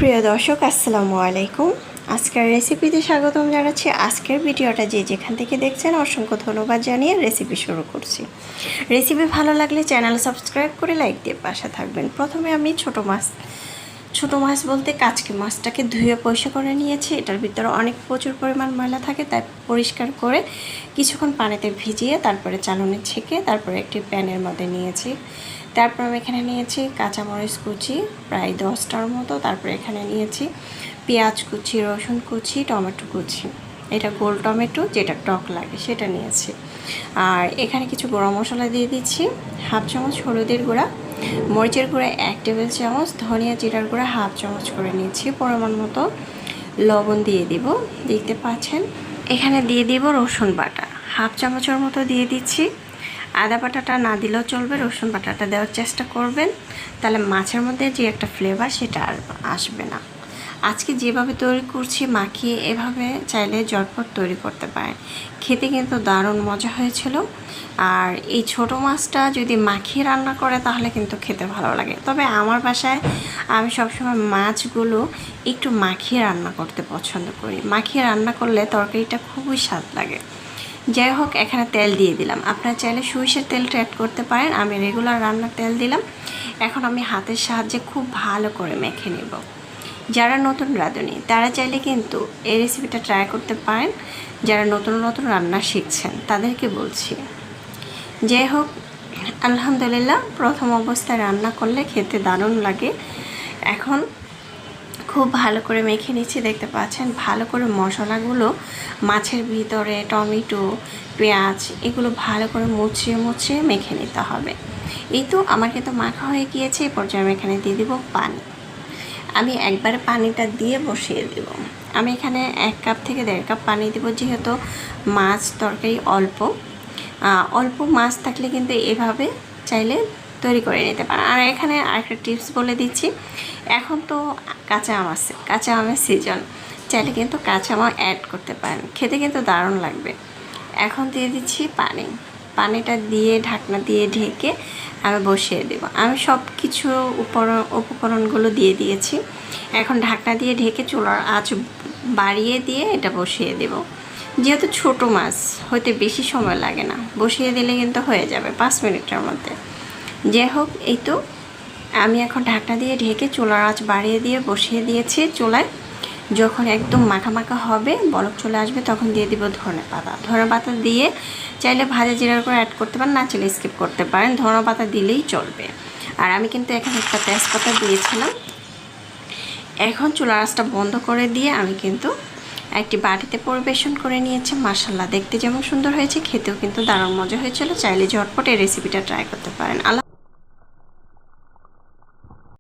প্রিয় দর্শক আসসালামু আলাইকুম। আজকের রেসিপিতে স্বাগতম জানাচ্ছি। আজকের ভিডিওটা যে যেখান থেকে দেখছেন অসংখ্য ধন্যবাদ জানিয়ে রেসিপি শুরু করছি। রেসিপি ভালো লাগলে চ্যানেল সাবস্ক্রাইব করে লাইক দিয়ে পাশে থাকবেন। প্রথমে আমি ছোটো মাছ বলতে কাচকি মাছটাকে ধুয়ে পরিষ্কার করে নিয়েছি। এটার ভিতরে প্রচুর পরিমাণ ময়লা থাকে, তাই পরিষ্কার করে কিছুক্ষণ পানিতে ভিজিয়ে তারপরে চালনে ছেঁকে তারপরে একটি প্যানের মধ্যে নিয়েছি। তারপর আমি এখানে নিয়েছি কাঁচামরিচ কুচি প্রায় 10টার মতো। তারপরে এখানে নিয়েছি পেঁয়াজ কুচি, রসুন কুচি, টমেটো কুচি। এটা গোল টমেটো যেটা টক লাগে সেটা নিয়েছি। আর এখানে কিছু গুঁড়া মশলা দিয়ে দিচ্ছি। হাফ চামচ হলুদের গুঁড়া, মরিচের গুঁড়া 1 টেবিল চামচ, ধনিয়া জিরার গুঁড়া হাফ চামচ করে নিয়েছি। পরিমাণ মতো লবণ দিয়ে দিব, দেখতে পাচ্ছেন। এখানে দিয়ে দিব রসুন বাটা হাফ চামচের মতো দিয়ে দিচ্ছি। আদা বাটাটা না দিলেও চলবে, রসুন বাটাটা দেওয়ার চেষ্টা করবেন, তাহলে মাছের মধ্যে যে একটা ফ্লেভার সেটা আর আসবে না। আজকে যেভাবে তৈরি করছি মাখিয়ে এভাবে চাইলে ঝটপট তৈরি করতে পারেন। খেতে কিন্তু দারুণ মজা হয়েছিল। আর এই ছোটো মাছটা যদি মাখিয়ে রান্না করে তাহলে কিন্তু খেতে ভালো লাগে। তবে আমার বাসায় আমি সবসময় মাছগুলো একটু মাখিয়ে রান্না করতে পছন্দ করি। মাখিয়ে রান্না করলে তরকারিটা খুবই স্বাদ লাগে। যাই হোক, এখানে তেল দিয়ে দিলাম। আপনারা চাইলে সরিষার তেলটা অ্যাড করতে পারেন। আমি রেগুলার রান্নার তেল দিলাম। এখন আমি হাতের সাহায্যে খুব ভালো করে মেখে নেব। যারা নতুন রাঁধুনি তারা চাইলে কিন্তু এই রেসিপিটা ট্রাই করতে পারেন। যারা নতুন রান্না শিখছেন তাদেরকে বলছি। যাই হোক, আলহামদুলিল্লাহ প্রথম অবস্থায় রান্না করলে খেতে দারুণ লাগে। এখন খুব ভালো করে মেখে নিচ্ছি, দেখতে পাচ্ছেন। ভালো করে মশলাগুলো মাছের ভিতরে, টমেটো, পেঁয়াজ এগুলো ভালো করে মুছিয়ে মেখে নিতে হবে। এই তো আমার কিন্তু মাখা হয়ে গিয়েছে। এই পর্যায়ে আমি এখানে দিয়ে দিব পানি। আমি একবারে পানিটা দিয়ে বসিয়ে দেব। আমি এখানে 1 কাপ থেকে 1.5 কাপ পানি দেব, যেহেতু মাছ তরকারি অল্প মাছ থাকলে কিন্তু এভাবে চাইলে তৈরি করে নিতে পারেন। আর এখানে আরেকটা টিপস বলে দিচ্ছি। এখন তো কাঁচা আমের সিজন, চাইলে কিন্তু কাঁচা আম অ্যাড করতে পারেন, খেতে কিন্তু দারুণ লাগবে। এখন দিয়ে দিচ্ছি পানিটা দিয়ে ঢাকনা দিয়ে ঢেকে আমি বসিয়ে দেব। আমি সব কিছু উপকরণগুলো দিয়ে দিয়েছি। এখন ঢাকনা দিয়ে ঢেকে চুলার আঁচ বাড়িয়ে দিয়ে এটা বসিয়ে দেব। যেহেতু ছোটো মাছ হতে বেশি সময় লাগে না, বসিয়ে দিলে কিন্তু হয়ে যাবে 5 মিনিটের মধ্যে। যাই হোক, এই তো আমি এখন ঢাকনা দিয়ে ঢেকে চুলার আঁচ বাড়িয়ে দিয়ে বসিয়ে দিয়েছি চুলায়। যখন একদম মাখা হবে, বলক চলে আসবে, তখন দিয়ে দিব ধনে পাতা দিয়ে চাইলে ভাজা জিরার করে অ্যাড করতে পারেন, না চাইলে স্কিপ করতে পারেন। ধনে পাতা দিলেই চলবে। আর আমি কিন্তু এখানে একটা তেজপাতা দিয়েছিলাম। এখন চুলার আঁচটা বন্ধ করে দিয়ে আমি কিন্তু একটি বাটিতে পরিবেশন করে নিয়েছি। মাশাআল্লাহ, দেখতে যেমন সুন্দর হয়েছে, খেতেও কিন্তু দারুণ মজা হয়েছিল। চাইলে ঝটপট এই রেসিপিটা ট্রাই করতে পারেন।